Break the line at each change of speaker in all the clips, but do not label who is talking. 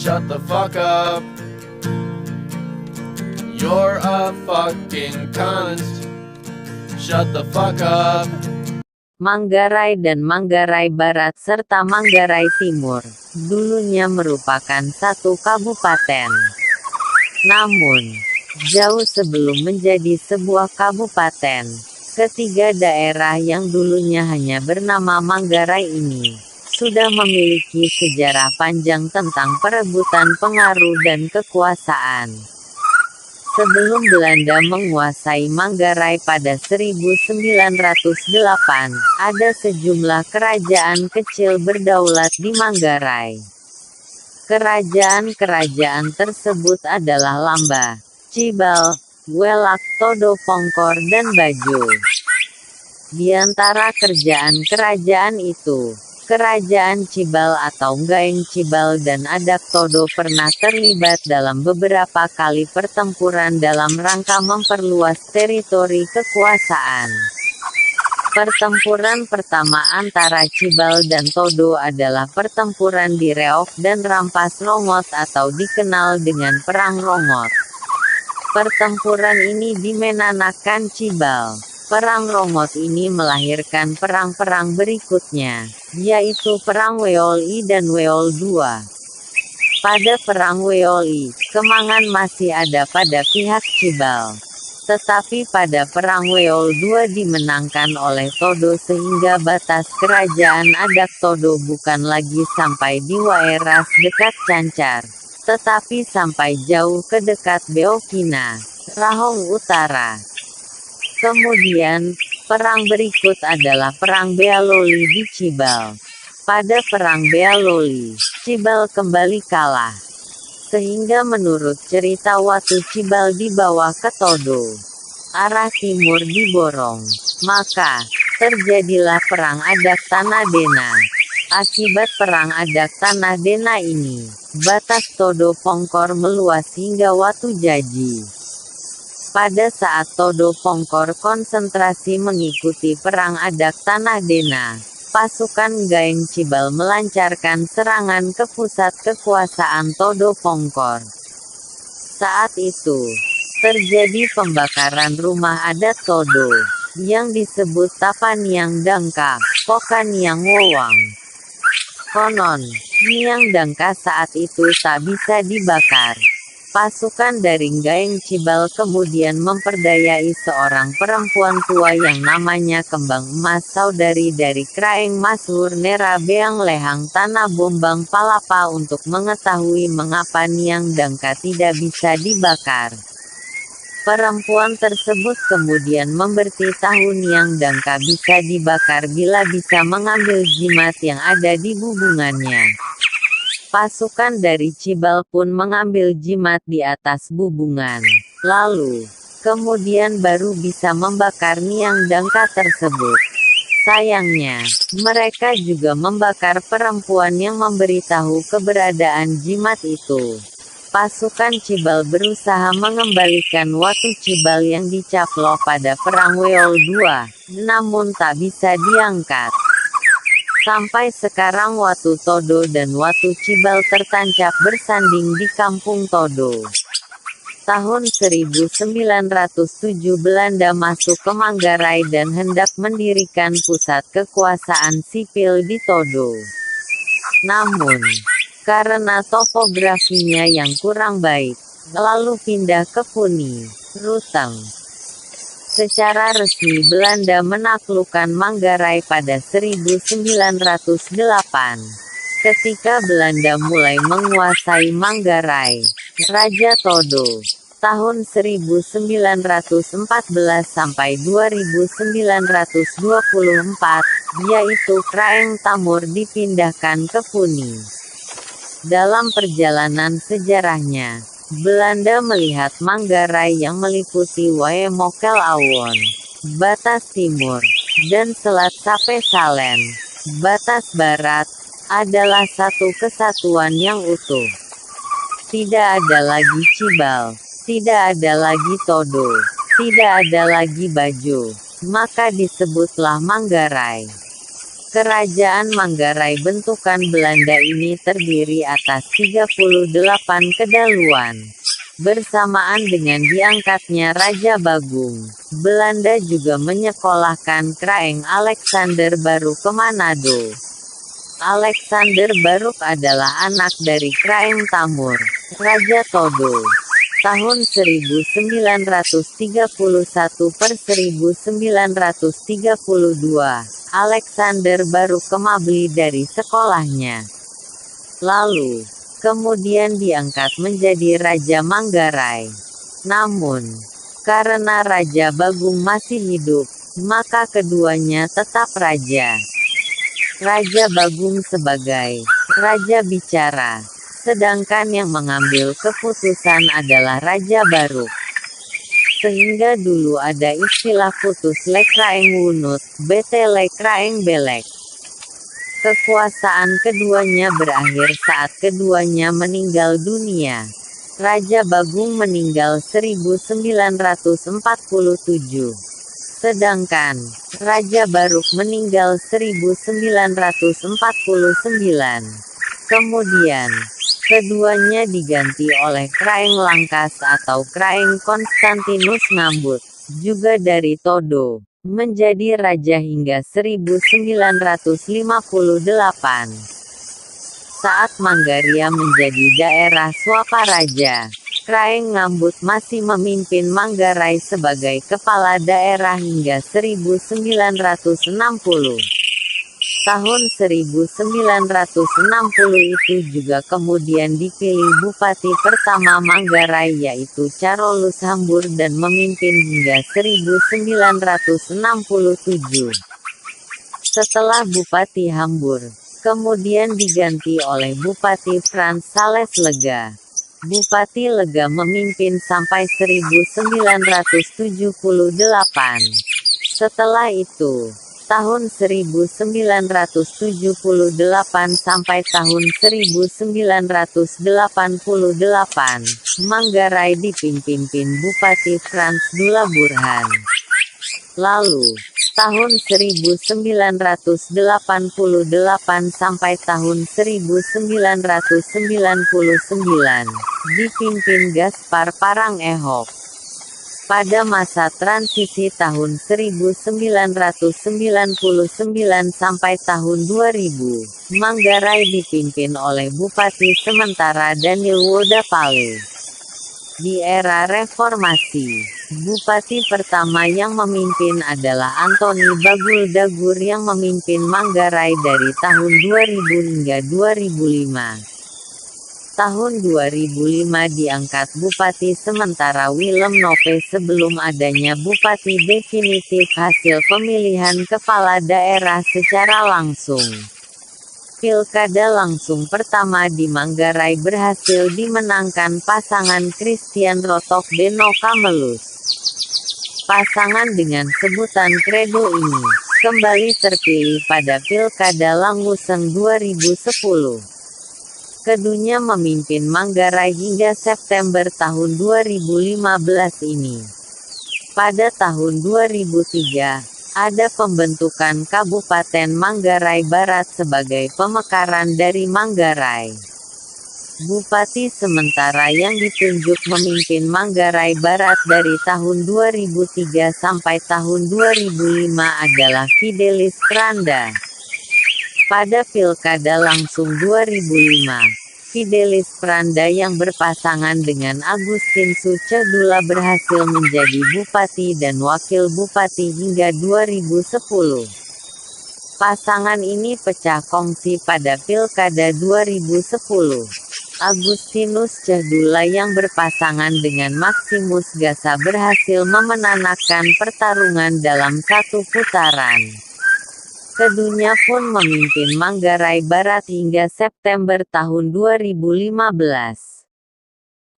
Shut the fuck up. You're a fucking cunt. Shut the fuck up.
Manggarai dan Manggarai Barat serta Manggarai Timur, dulunya merupakan satu kabupaten. Namun, jauh sebelum menjadi sebuah kabupaten, ketiga daerah yang dulunya hanya bernama Manggarai ini, sudah memiliki sejarah panjang tentang perebutan pengaruh dan kekuasaan. Sebelum Belanda menguasai Manggarai pada 1908, ada sejumlah kerajaan kecil berdaulat di Manggarai. Kerajaan-kerajaan tersebut adalah Lamba, Cibal, Welak, Todo Pongkor dan Bajo. Di antara kerajaan itu, Kerajaan Cibal atau Gaeng Cibal dan Adak Todo pernah terlibat dalam beberapa kali pertempuran dalam rangka memperluas teritori kekuasaan. Pertempuran pertama antara Cibal dan Todo adalah pertempuran di Reok dan Rampas Rongot atau dikenal dengan Perang Rongot. Pertempuran ini dimenangkan Cibal. Perang Rongot ini melahirkan perang-perang berikutnya, yaitu Perang Weoli dan Weol II. Pada Perang Weoli, kemenangan masih ada pada pihak Cibal. Tetapi pada Perang Weol II dimenangkan oleh Todo sehingga batas kerajaan Adak Todo bukan lagi sampai di Waeras dekat Cancar, tetapi sampai jauh ke dekat Beokina, Rahong Utara. Kemudian, perang berikut adalah Perang Bealoli di Cibal. Pada Perang Bealoli, Cibal kembali kalah. Sehingga menurut cerita Watu Cibal dibawa ke Todo. Arah timur diborong. Maka, terjadilah Perang Adak Tanah Dena. Akibat Perang Adak Tanah Dena ini, batas Todo Pongkor meluas hingga Watu Jaji. Pada saat Todo Pongkor konsentrasi mengikuti Perang Adak Tanah Dena, pasukan Gaeng Cibal melancarkan serangan ke pusat kekuasaan Todo Pongkor. Saat itu, terjadi pembakaran rumah adat Todo, yang disebut Tapaniang Dangka, Pokaniang Wowang. Konon, Niang Dangka saat itu tak bisa dibakar. Pasukan dari Gaeng Cibal kemudian memperdayai seorang perempuan tua yang namanya Kembang Emas, saudari dari Kraeng Mashur Nera Beang Lehang Tanah Bombang Palapa, untuk mengetahui mengapa Niang Dangka tidak bisa dibakar. Perempuan tersebut kemudian memberitahu Niang Dangka bisa dibakar bila bisa mengambil jimat yang ada di bubungannya. Pasukan dari Cibal pun mengambil jimat di atas bubungan. Lalu, kemudian baru bisa membakar Niang Dangka tersebut. Sayangnya, mereka juga membakar perempuan yang memberitahu keberadaan jimat itu. Pasukan Cibal berusaha mengembalikan Watu Cibal yang dicaplok pada Perang Weol II, namun tak bisa diangkat. Sampai sekarang Watu Todo dan Watu Cibal tertancap bersanding di Kampung Todo. Tahun 1907 Belanda masuk ke Manggarai dan hendak mendirikan pusat kekuasaan sipil di Todo. Namun, karena topografinya yang kurang baik, lalu pindah ke Puni, Ruteng. Secara resmi Belanda menaklukkan Manggarai pada 1908. Ketika Belanda mulai menguasai Manggarai, Raja Todo, tahun 1914 sampai 2924, yaitu Kraeng Tamur dipindahkan ke Puni. Dalam perjalanan sejarahnya, Belanda melihat Manggarai yang meliputi Wae Mokel Awon, batas timur, dan Selat Sape Salen, batas barat, adalah satu kesatuan yang utuh. Tidak ada lagi Cibal, tidak ada lagi Todo, tidak ada lagi Bajo, maka disebutlah Manggarai. Kerajaan Manggarai bentukan Belanda ini terdiri atas 38 kedaluan. Bersamaan dengan diangkatnya Raja Bagong, Belanda juga menyekolahkan Kraeng Alexander Baruk ke Manado. Alexander Baruk adalah anak dari Kraeng Tamur, Raja Todo. Tahun 1931 per 1932, Alexander Baruk kemabli dari sekolahnya. Lalu, kemudian diangkat menjadi Raja Manggarai. Namun, karena Raja Bagong masih hidup, maka keduanya tetap raja. Raja Bagong sebagai Raja Bicara, sedangkan yang mengambil keputusan adalah Raja Baruk. Sehingga dulu ada istilah putus le Kraeng Wunut, bete le Kraeng Belek. Kekuasaan keduanya berakhir saat keduanya meninggal dunia. Raja Bagong meninggal 1947. Sedangkan, Raja Baruk meninggal 1949. Kemudian, keduanya diganti oleh Kraeng Langkas atau Kraeng Konstantinus Ngambut, juga dari Todo, menjadi raja hingga 1958. Saat Manggarai menjadi daerah Swaparaja, Kraeng Ngambut masih memimpin Manggarai sebagai kepala daerah hingga 1960. Tahun 1960 itu juga kemudian dipilih Bupati pertama Manggarai yaitu Carolus Hambur dan memimpin hingga 1967. Setelah Bupati Hambur, kemudian diganti oleh Bupati Frans Sales Lega. Bupati Lega memimpin sampai 1978. Setelah itu, tahun 1978 sampai tahun 1988, Manggarai dipimpin Bupati Frans Dula Burhan. Lalu, tahun 1988 sampai tahun 1999, dipimpin Gaspar Parang Ehok. Pada masa transisi tahun 1999 sampai tahun 2000, Manggarai dipimpin oleh Bupati sementara Daniel Wodapale. Di era reformasi, Bupati pertama yang memimpin adalah Antoni Bagul Dagur yang memimpin Manggarai dari tahun 2000 hingga 2005. Tahun 2005 diangkat Bupati sementara Willem Nope sebelum adanya Bupati definitif hasil pemilihan kepala daerah secara langsung. Pilkada langsung pertama di Manggarai berhasil dimenangkan pasangan Christian Rotok Beno Kamelus. Pasangan dengan sebutan Credo ini, kembali terpilih pada Pilkada Languseng 2010. Keduanya memimpin Manggarai hingga September tahun 2015 ini. Pada tahun 2003, ada pembentukan Kabupaten Manggarai Barat sebagai pemekaran dari Manggarai. Bupati sementara yang ditunjuk memimpin Manggarai Barat dari tahun 2003 sampai tahun 2005 adalah Fidelis Pranda. Pada Pilkada langsung 2005, Fidelis Pranda yang berpasangan dengan Agustin Sucedula berhasil menjadi Bupati dan Wakil Bupati hingga 2010. Pasangan ini pecah kongsi pada Pilkada 2010. Agustinus Cedula yang berpasangan dengan Maximus Gasa berhasil memenangkan pertarungan dalam satu putaran. Keduanya pun memimpin Manggarai Barat hingga September tahun 2015.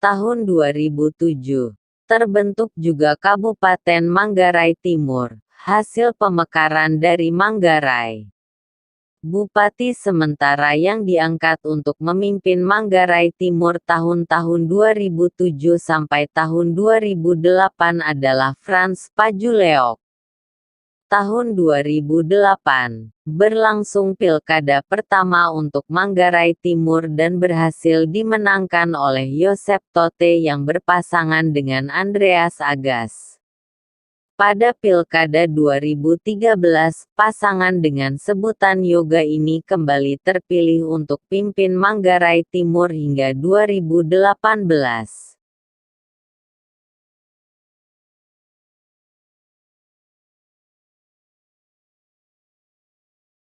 Tahun 2007, terbentuk juga Kabupaten Manggarai Timur, hasil pemekaran dari Manggarai. Bupati sementara yang diangkat untuk memimpin Manggarai Timur tahun-tahun 2007 sampai tahun 2008 adalah Frans Pajuleok. Tahun 2008, berlangsung pilkada pertama untuk Manggarai Timur dan berhasil dimenangkan oleh Yosep Tote yang berpasangan dengan Andreas Agas. Pada pilkada 2013, pasangan dengan sebutan Yoga ini kembali terpilih untuk pimpin Manggarai Timur hingga 2018.